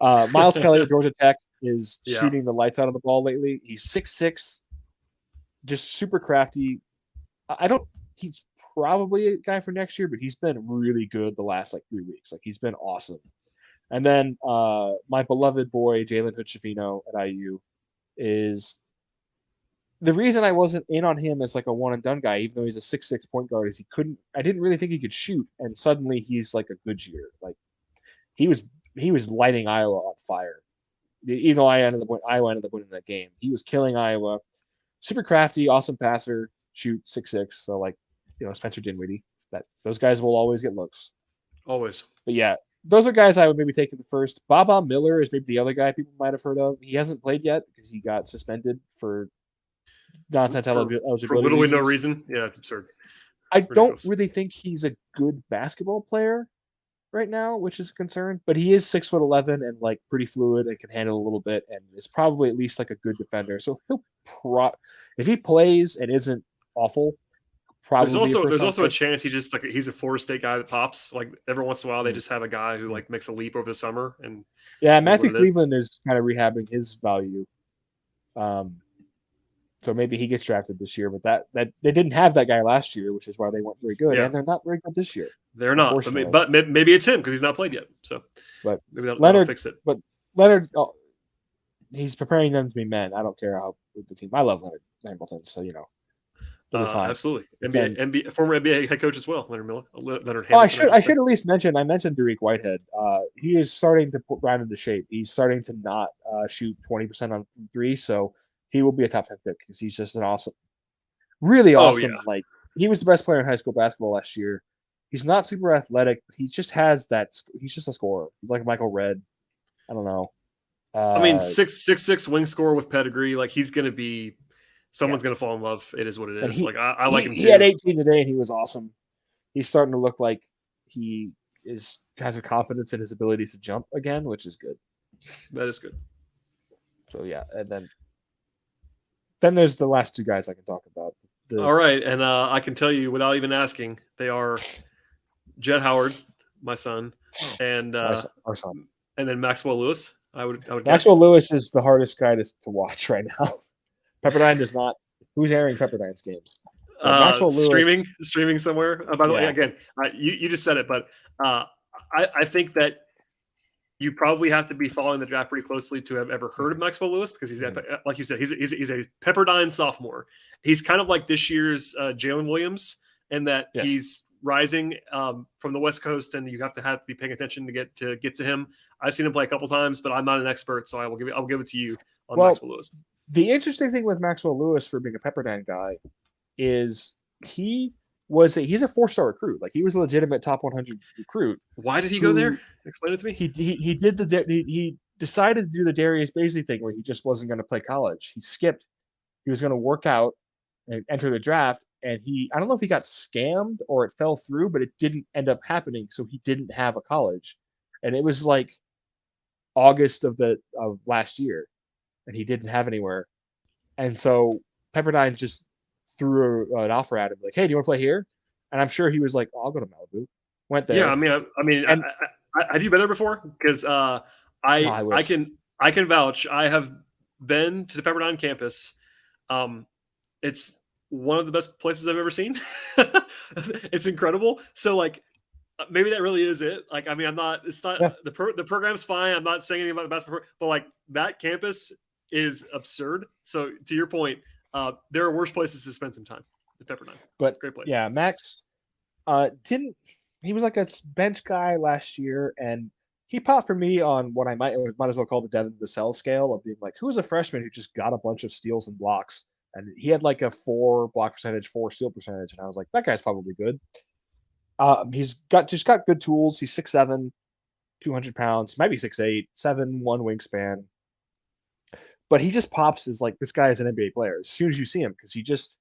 Miles Kelly at Georgia Tech is shooting the lights out of the ball lately. He's 6'6", just super crafty. He's probably a guy for next year, but he's been really good the last like 3 weeks. Like he's been awesome. And then my beloved boy, Jalen Hood-Schifino at IU, is the reason I wasn't in on him as like a one and done guy, even though he's a 6'6" point guard, is I didn't really think he could shoot. And suddenly he's like a good year. Like he was lighting Iowa on fire. Even though Iowa ended up winning that game. He was killing Iowa. Super crafty, awesome passer, shoot 6'6". So like, Spencer Dinwiddie. Those guys will always get looks. Always. But yeah, those are guys I would maybe take in the first. Baba Miller is maybe the other guy people might have heard of. He hasn't played yet because he got suspended for nonsense eligibility. For literally no reason. Yeah, it's absurd. I don't really think he's a good basketball player right now, which is a concern. But he is 6'11" and like pretty fluid and can handle a little bit, and is probably at least like a good defender. So if he plays and isn't awful, probably there's also a chance he's a Florida State guy that pops. Like every once in a while, they just have a guy who like makes a leap over the summer. And Matthew Cleveland is kind of rehabbing his value. So maybe he gets drafted this year, but that they didn't have that guy last year, which is why they weren't very good, and they're not very good this year. They're not, but maybe it's him because he's not played yet. So, but maybe that'll fix it. But Leonard, he's preparing them to be men. I don't care how with the team. I love Leonard Hamilton, so absolutely. Former NBA head coach as well, Leonard Miller. Leonard Hamilton. I should at least mention. I mentioned Derek Whitehead. He is starting to put Brian into shape. He's starting to not shoot 20% on 3, so he will be a top 10 pick because he's just really awesome. Like he was the best player in high school basketball last year. He's not super athletic, but he just has that. He's just a scorer. He's like Michael Redd. I don't know. 6'6" wing scorer with pedigree. Like he's going to be. Someone's going to fall in love. It is what it is. I like him too. He had 18 today, and he was awesome. He's starting to look like he has a confidence in his ability to jump again, which is good. That is good. So yeah, and then there's the last 2 guys I can talk about. All right, and I can tell you without even asking, they are Jett Howard, my son, and our son, and then Maxwell Lewis. I would Maxwell Lewis is the hardest guy to watch right now. Pepperdine does not. Who's airing Pepperdine's games? Maxwell Lewis, streaming somewhere. By the way, again, you just said it, but I think that you probably have to be following the draft pretty closely to have ever heard of Maxwell Lewis because he's like you said, he's a Pepperdine sophomore. He's kind of like this year's Jalen Williams, in that he's rising from the West Coast, and you have to be paying attention to get to him. I've seen him play a couple times, but I'm not an expert, so I'll give it to you on Maxwell Lewis. The interesting thing with Maxwell Lewis for being a Pepperdine guy is he's a 4-star recruit. Like he was a legitimate top 100 recruit. Why did he go there? Explain it to me. He decided to do the Darius Baisley thing where he just wasn't going to play college. He skipped. He was going to work out and enter the draft, and I don't know if he got scammed or it fell through, but it didn't end up happening, so he didn't have a college. And it was like August of last year, and he didn't have anywhere. And so Pepperdine just threw an offer at him, like, "Hey, do you want to play here?" And I'm sure he was like, "I'll go to Malibu." Went there. Yeah, and have you been there before? Because I wish. I can vouch. I have been to the Pepperdine campus. It's one of the best places I've ever seen. It's incredible. So like, maybe that really is it. Like, I mean, it's not Yeah. the program's fine. I'm not saying anything about the basketball, but like that campus is absurd. So to your point, there are worse places to spend some time than Pepperdine. But great place. Yeah, Max he was like a bench guy last year, and he popped for me on what I might as well call the Devin Vassell scale of being like, who's a freshman who just got a bunch of steals and blocks, and he had like a 4 block percentage, 4 steal percentage, and I was like, that guy's probably good. He's got good tools. He's 6'7", 200 pounds, might be 6'8", 7'1" wingspan, but he just pops as like, this guy is an NBA player as soon as you see him, because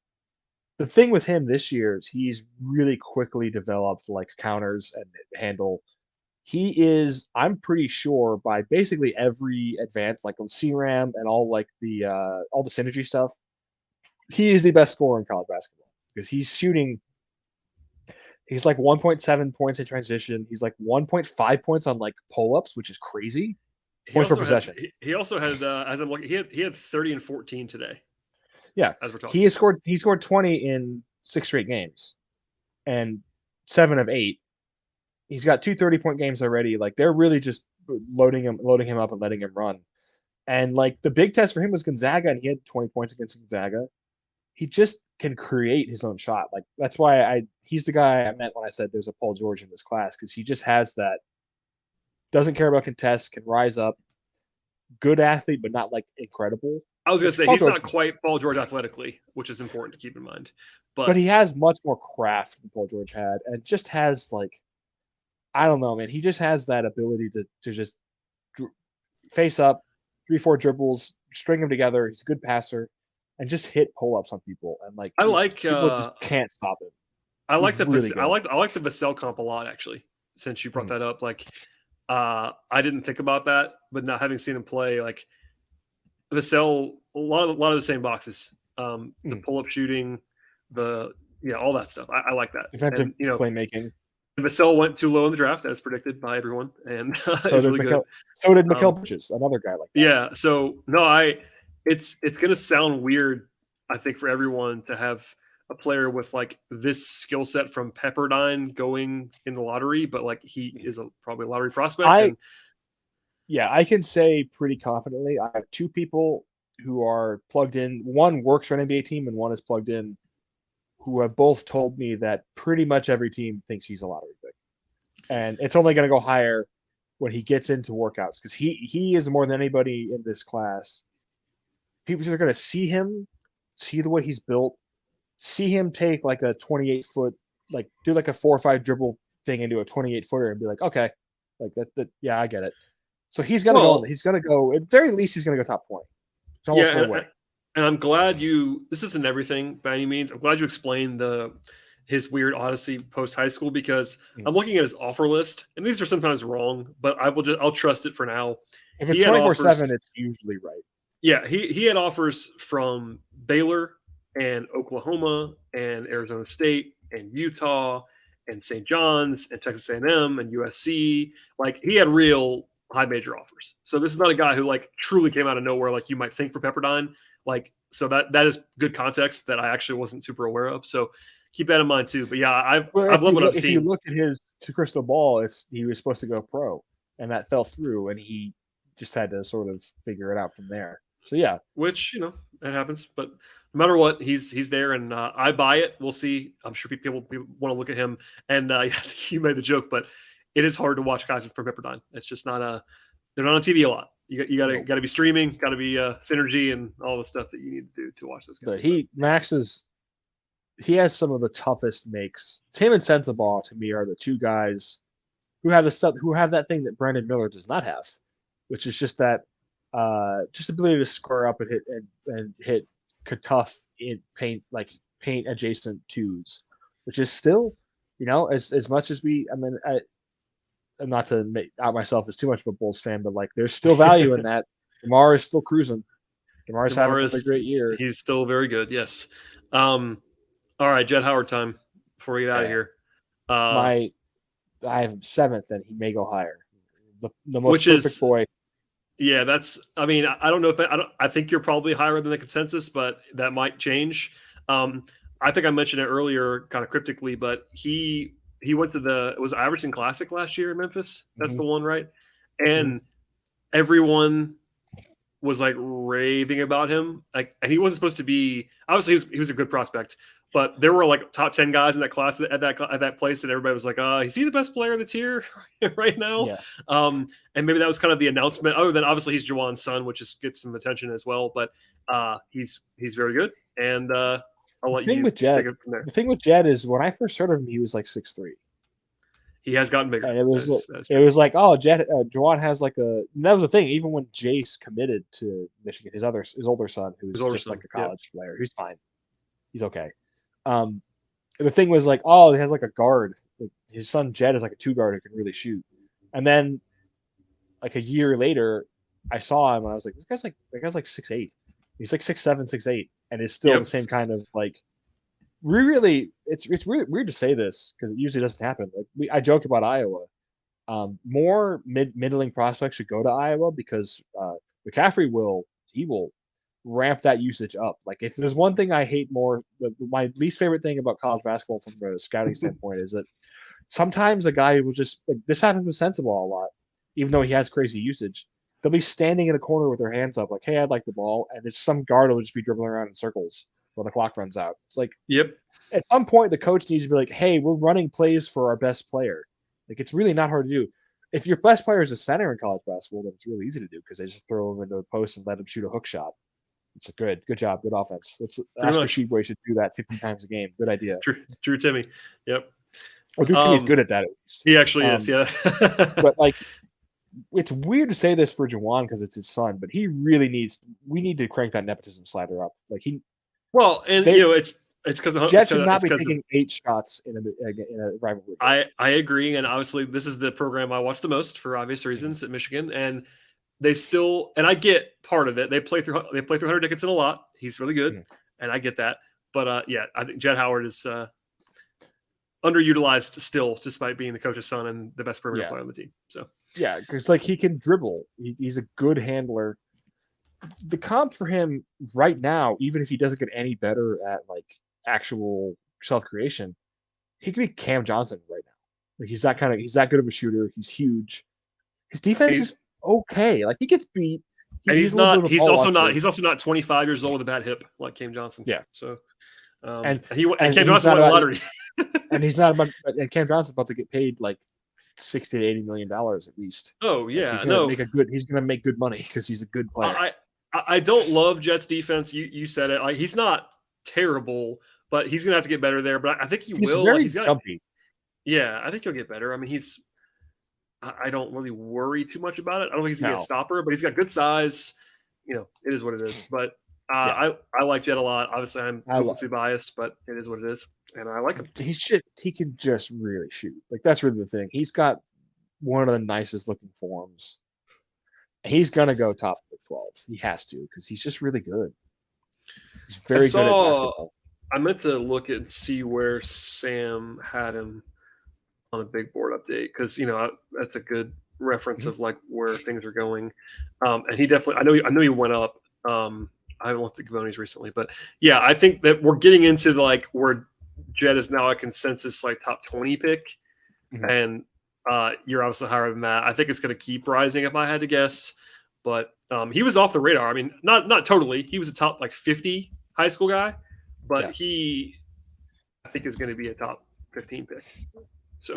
the thing with him this year is he's really quickly developed like counters and handle. He is, I'm pretty sure, by basically every advance, like on CRAM and all the synergy stuff, he is the best scorer in college basketball, because he's like 1.7 points in transition. He's like 1.5 points on like pull-ups, which is crazy. Points per possession. He also had, as I'm looking, he had 30 and 14 today. Yeah, as we're talking. He scored 20 in 6 straight games, and 7 of 8. He's got 2 30-point games already. Like, they're really just loading him up and letting him run. And like, the big test for him was Gonzaga, and he had 20 points against Gonzaga. He just can create his own shot. Like, that's why he's the guy I meant when I said there's a Paul George in this class, because he just has that. Doesn't care about contests, can rise up. Good athlete, but not like incredible. I was going to say, he's not quite Paul George athletically, which is important to keep in mind. But he has much more craft than Paul George had, and just has like, I don't know, man. He just has that ability to just face up, 3-4 dribbles, string them together. He's a good passer, and just hit pull-ups on people. And like, people just can't stop him. I like the Vassell comp a lot, actually. Since you brought that up, like, I didn't think about that, but now having seen him play, like, Vassell, a lot of the same boxes. The pull-up shooting, all that stuff. I like that. Defensive playmaking. Vassell went too low in the draft, as predicted by everyone, and so did really good. So did Mikal Bridges, another guy like that. Yeah. So no, it's gonna sound weird, I think, for everyone to have a player with like this skill set from Pepperdine going in the lottery, but like, he is probably a lottery prospect. I can say pretty confidently, I have 2 people who are plugged in. One works for an NBA team, and one is plugged in, who have both told me that pretty much every team thinks he's a lottery pick. And it's only going to go higher when he gets into workouts, because he is, more than anybody in this class, people are going to see him, see the way he's built, see him take like a 28-foot, like do like a 4 or 5 dribble thing into a 28-footer and be like, okay, like that, yeah, I get it. So he's going to go. He's going to go. At very least, he's going to go top 20. And I'm glad this isn't everything by any means. I'm glad you explained his weird odyssey post high school, because I'm looking at his offer list, and these are sometimes wrong, but I'll trust it for now. If it's 24/7, it's usually right. Yeah, he had offers from Baylor and Oklahoma and Arizona State and Utah and St. John's and Texas A&M and USC. Like, he had real high major offers. So this is not a guy who like truly came out of nowhere, like you might think for Pepperdine. Like, so that is good context that I actually wasn't super aware of. So keep that in mind too. But yeah, I've loved what I've seen. If you look at his crystal ball, he was supposed to go pro, and that fell through, and he just had to sort of figure it out from there. So yeah, which, it happens. But no matter what, he's there, and I buy it. We'll see. I'm sure people want to look at him, and you made the joke, but it is hard to watch guys from Pepperdine. It's just not they're not on TV a lot. You got to be streaming, got to be synergy, and all the stuff that you need to do to watch those guys. But he has some of the toughest makes. Him and Sensabaugh, to me, are the 2 guys who have that thing that Brandon Miller does not have, which is just that ability to square up and hit tough in paint, like paint adjacent twos, which is still, as much as not to make out myself as too much of a Bulls fan, but like there's still value in that. DeMar is still cruising. DeMar's having another great year. He's still very good. Yes. All right, Jett Howard time before we get out of here. I have him 7th, and he may go higher. The most perfect boy. Yeah, I don't know if I think you're probably higher than the consensus, but that might change. I think I mentioned it earlier, kind of cryptically, but he went to it was Iverson Classic last year in Memphis. That's the one, right? And everyone was like raving about him. Like, and he wasn't supposed to be, obviously he was a good prospect, but there were like top 10 guys in that class at that place. And everybody was like, is he the best player that's here right now? Yeah. And maybe that was kind of the announcement, other than obviously he's Juwan's son, which gets some attention as well, but he's very good. And I'll let you take it from there. The thing with Jett is when I first heard of him, he was like 6'3". He has gotten bigger. And it was like, Juwan has like that was the thing. Even when Jace committed to Michigan, his older son, who's just like a college player, who's fine, he's okay. The thing was like, he has like a guard. Like, his son Jett is like a 2 guard who can really shoot. And then, like a year later, I saw him and I was like, that guy's like 6'8". He's like 6'7", 6'8", and is still the same kind of like. It's really weird to say this because it usually doesn't happen. Like I joked about Iowa. More middling prospects should go to Iowa because McCaffrey will ramp that usage up. Like if there's one thing I hate more, my least favorite thing about college basketball from a scouting standpoint is that sometimes a guy will just like, this happens with Sensabaugh a lot, even though he has crazy usage. They'll be standing in a corner with their hands up, like, "Hey, I'd like the ball," and it's some guard will just be dribbling around in circles while the clock runs out. It's like, at some point, the coach needs to be like, "Hey, we're running plays for our best player." Like, it's really not hard to do. If your best player is a center in college basketball, then it's really easy to do because they just throw him into the post and let him shoot a hook shot. It's a good job, good offense. Oscar Tshiebwe should do that 15 times a game. Good idea. Drew Timmy. Yep. Well, Drew Timmy's good at that. At least. He actually is. Yeah. But like, it's weird to say this for Juwan because it's his son, but he really we need to crank that nepotism slider up. Like it's because Jett should not be taking 8 shots in a rivalry. I agree, and obviously this is the program I watch the most for obvious reasons at Michigan, and they still, and I get part of it. They play through Hunter Dickinson a lot. He's really good, and I get that. But I think Jett Howard is underutilized still, despite being the coach's son and the best perimeter player on the team. So because like he can dribble, he's a good handler. The comp for him right now, even if he doesn't get any better at like actual self creation, he could be Cam Johnson right now. Like he's that good of a shooter. He's huge. His defense is okay. Like he gets beat, and he's also not 25 years old with a bad hip like Cam Johnson. Yeah. So and Cam Johnson won the lottery. And he's not about. And Cam Johnson's about to get paid like $60 to $80 million at least. Oh yeah, he's going to make good money because he's a good player. I don't love Jett's defense. You said it. Like he's not terrible, but he's going to have to get better there. But I think he's will. He's very jumpy. Yeah, I think he'll get better. I mean, I don't really worry too much about it. I don't think he's going to be a stopper, but he's got good size. It is what it is. But I like Jett a lot. Obviously, I'm hopelessly biased, but it is what it is, and I like him. He can just really shoot. Like that's really the thing. He's got one of the nicest looking forms. He's gonna go top 12. He has to because he's just really good. He's very good at basketball. I meant to look and see where Sam had him on the big board update because that's a good reference of like where things are going. And he definitely, I know he went up. I haven't looked at Gavoni's recently, but yeah, I think that we're getting into like where Jett is now a consensus like top 20 pick, and you're obviously higher than that. I think it's going to keep rising if I had to guess, but he was off the radar. I mean, not totally. He was a top like 50 high school guy, but I think is going to be a top 15 pick. So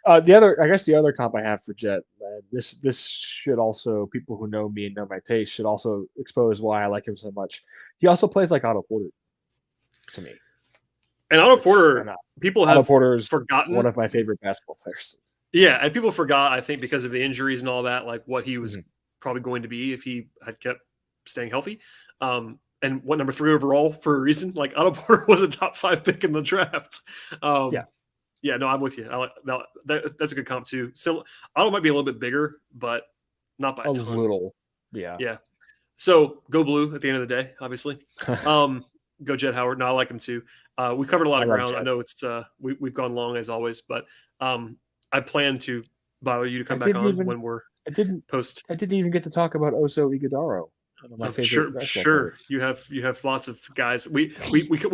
the other comp I have for Jett, this should also, people who know me and know my taste should also expose why I like him so much. He also plays like Otto Porter to me. And Otto Porter, Otto Porter's forgotten one of my favorite basketball players. Yeah, and people forgot, I think, because of the injuries and all that, like what he was probably going to be if he had kept staying healthy. and what number 3 overall for a reason. Like Otto Porter was a top 5 pick in the draft. Yeah, no, I'm with you. I like that's a good comp too. So Otto might be a little bit bigger, but not by a ton. Little. Yeah. Yeah. So go blue at the end of the day, obviously. Go Jett Howard. No, I like him too. We covered a lot of ground. I know it's we've gone long as always, but I plan to bother you to come back on when we're post. I didn't even get to talk about Oso Ighodaro. My favorite. Sure. You have lots of guys. We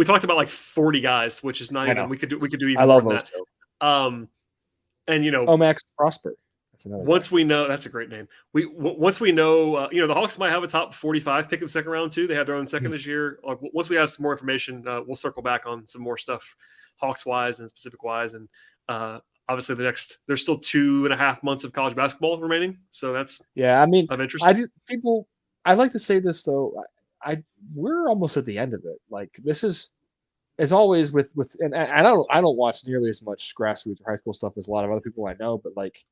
talked about like 40 guys, which is not even. We could do even more than that. And Max Prosper. Once we know, that's a great name. Once we know, the Hawks might have a top 45 pick in the second round too. They have their own second this year. Like once we have some more information, we'll circle back on some more stuff, Hawks wise and specific wise. And obviously there's still 2.5 months of college basketball remaining. So that's of interest. I like to say this though. We're almost at the end of it. Like this is, as always with and I don't watch nearly as much grassroots or high school stuff as a lot of other people I know, but like.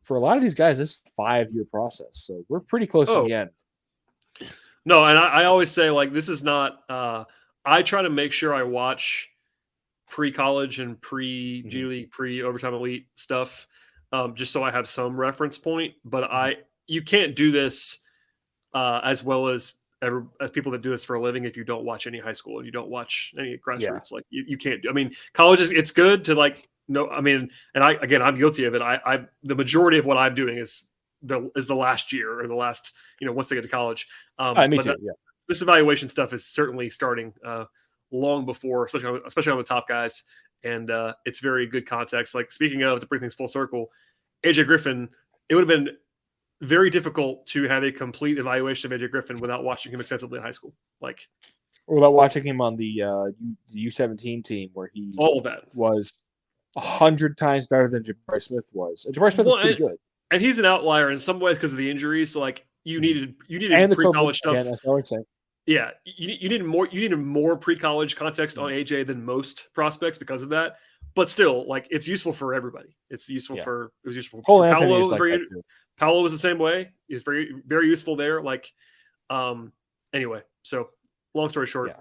For a lot of these guys, this is a 5-year process, so we're pretty close to the end. No, and I always say, like, this is not I try to make sure I watch pre-college and pre-G League, pre-Overtime Elite stuff, just so I have some reference point. But you can't do this as well as people that do this for a living if you don't watch any high school and you don't watch any grassroots. Like, you can't do. I mean, college it's good to, like, no, I mean, and I'm guilty of it. The majority of what I'm doing is the last year or the last, once they get to college. Me too. This evaluation stuff is certainly starting long before, especially on the top guys, and it's very good context. Like speaking of, to bring things full circle, AJ Griffin, it would have been very difficult to have a complete evaluation of AJ Griffin without watching him extensively in high school. Like, or without watching him on the U17 team where he all of that was 100 times better than Jabari Smith was. Jabari Smith was pretty good, and he's an outlier in some ways because of the injuries. So like you needed pre-college stuff. Again, that's what I would say. Yeah, you needed more pre-college context on AJ than most prospects because of that. But still, like it's useful for everybody. It was useful for Paolo. Paolo was the same way. He's very very useful there. Like, anyway. So long story short. Yeah.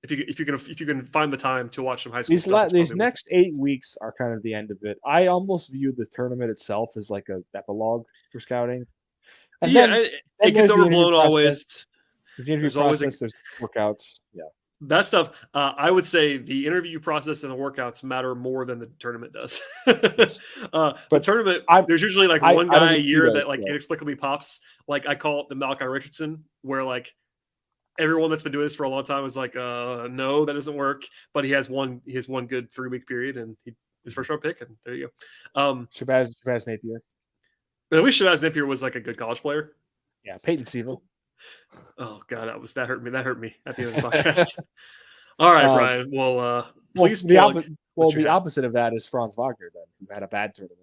If you can find the time to watch some high school these next 8 weeks are kind of the end of it. I almost view the tournament itself as like a epilogue for scouting. And it gets overblown always. There's the interview process. There's workouts. Yeah, that stuff. I would say the interview process and the workouts matter more than the tournament does. The tournament, there's usually like one guy a year that like inexplicably pops. Like I call it the Malachi Richardson, where like. Everyone that's been doing this for a long time is like, no, that doesn't work. But he has one good 3-week period, and his first round pick, and there you go. Shabazz Napier. At least Shabazz Napier was like a good college player. Yeah, Peyton Sieville. Oh God, that hurt me. That hurt me at the end of the podcast. All right, Brian. Well, please plug. The opposite of that is Franz Wagner, then, who had a bad tournament.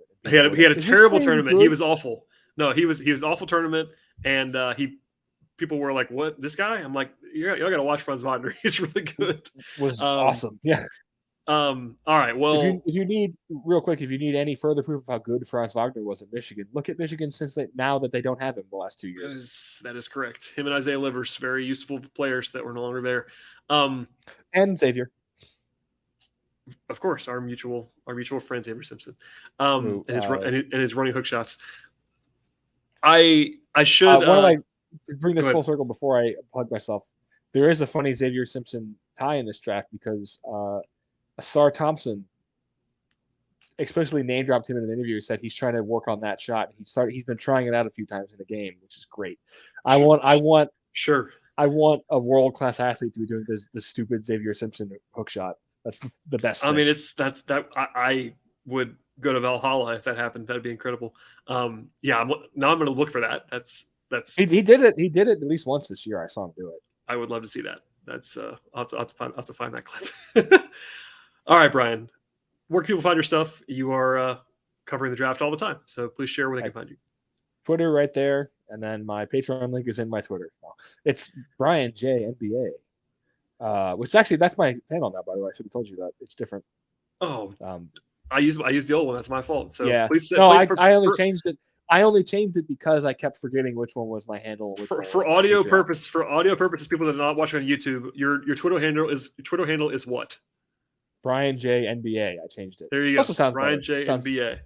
He had a terrible tournament. Good? He was awful. No, he was an awful tournament, and people were like, "What? This guy?" I'm like, "You got to watch Franz Wagner. He's really good." Was awesome. Yeah. All right. Well, if you need any further proof of how good Franz Wagner was at Michigan, look at Michigan now that they don't have him the last 2 years. That is correct. Him and Isaiah Livers, very useful players that were no longer there. And Xavier. Of course, our mutual friend Xavier Simpson, and his running hook shots. I should. To bring this full circle before I plug myself, there is a funny Xavier Simpson tie in this draft because Ausar Thompson especially name dropped him in an interview. He said he's trying to work on that shot. He's been trying it out a few times in the game, which is great. I want a world class athlete to be doing this stupid Xavier Simpson hook shot. That's the best. I mean, I would go to Valhalla if that happened. That'd be incredible. Now I'm going to look for that. He did it. He did it at least once this year. I saw him do it. I would love to see that. That's I'll have to find that clip. All right, Brian. Where can people find your stuff? You are covering the draft all the time, so please share where they can find you. Twitter right there, and then my Patreon link is in my Twitter. It's Brian J NBA, which actually that's my channel now. By the way, I should have told you that. It's different. Oh, I use the old one. That's my fault. So yeah, please. I only changed it. I only changed it because I kept forgetting which one was my handle. For audio purposes, people that are not watching on YouTube, your Twitter handle is what? Brian J NBA. I changed it. There you go. Also sounds Brian better. J NBA.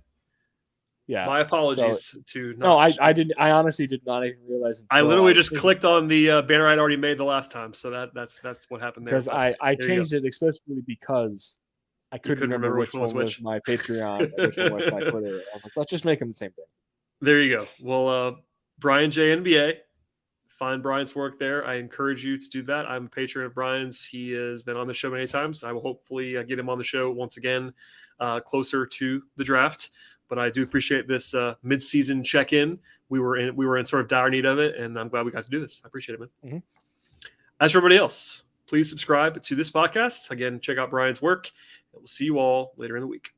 Yeah. My apologies to. No, I didn't. I honestly did not even realize. I literally just clicked on the banner I'd already made the last time, so that's what happened there. Because I changed it explicitly because I couldn't remember which one was my Patreon and which one was my Twitter. I was like, let's just make them the same thing. There you go. Well, Brian J NBA. Find Brian's work there. I encourage you to do that. I'm a patron of Brian's. He has been on the show many times. I will hopefully get him on the show once again, closer to the draft. But I do appreciate this mid-season check-in. We were in sort of dire need of it, and I'm glad we got to do this. I appreciate it, man. Mm-hmm. As for everybody else, please subscribe to this podcast. Again, check out Brian's work. And we'll see you all later in the week.